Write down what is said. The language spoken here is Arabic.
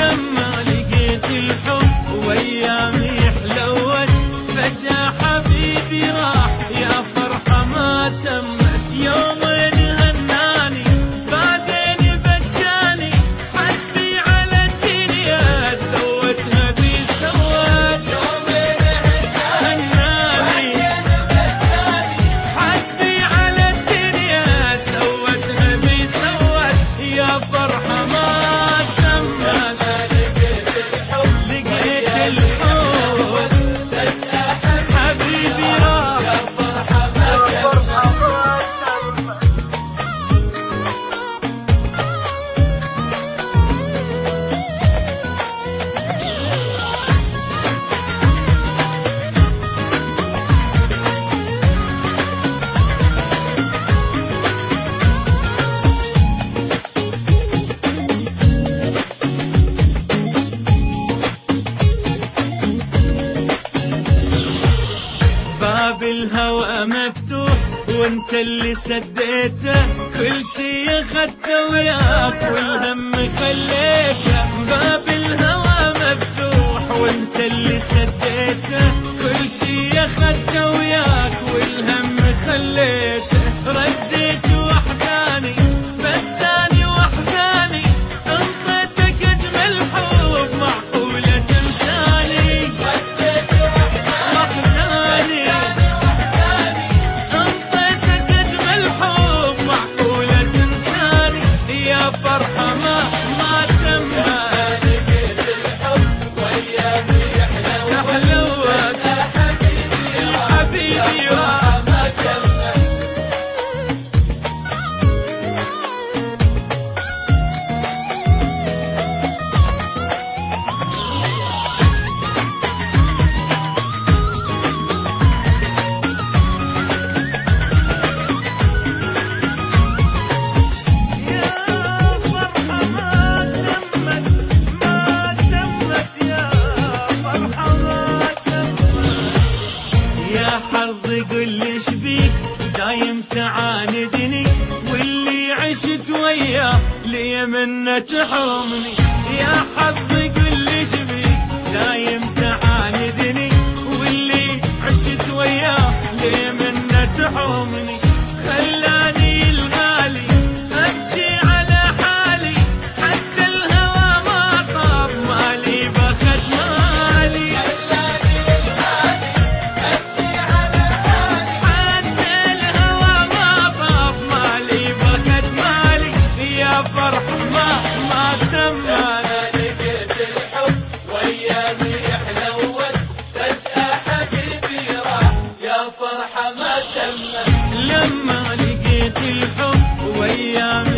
لما لقيت الحب وأيامي حلوت، فجأة حبيبي راح يا فرحة ما تمت. يومين هناني بعدين بجاني، حسبي على الدنيا سوتها بي سوت. يومين هناني حسبي على الدنيا سوتها بي سوت. يا فرحة ما تمت. لقيت الحب حبيبي راح يا فرحة ما تمت. باب الهوى مفتوح وانت اللي سديته، كل شي اخدته وياك والهم خليته. باب الهوى مفتوح وانت اللي سديته، كل شي اخدته وياك والهم خليته. رديت وحداني بساني واحزاني، انطيتك اجمل حب معقولة تنساني. رديت وحداني انطيتك اجمل حب معقولة تنساني. يا فرحة ما تمت. لقيت الحب وايامي حلوت يا حبيبي راح ما تمت. حظي قل لي شبيك دايم تعاندني، واللي عشت وياه لي منه تحرمني. يا حظي قل لي شبيك دايم تعاندني، واللي عشت وياه لي منه تحرمني. خلاني الغالي ابكي على حالي، حتى الهوى ما طاب مالي بخد مالي. ما تمت. لقيت الحب وايامي حلوت، فجأة حبيبي راح يا فرحة ما تمت. لما لقيت الحب وايامي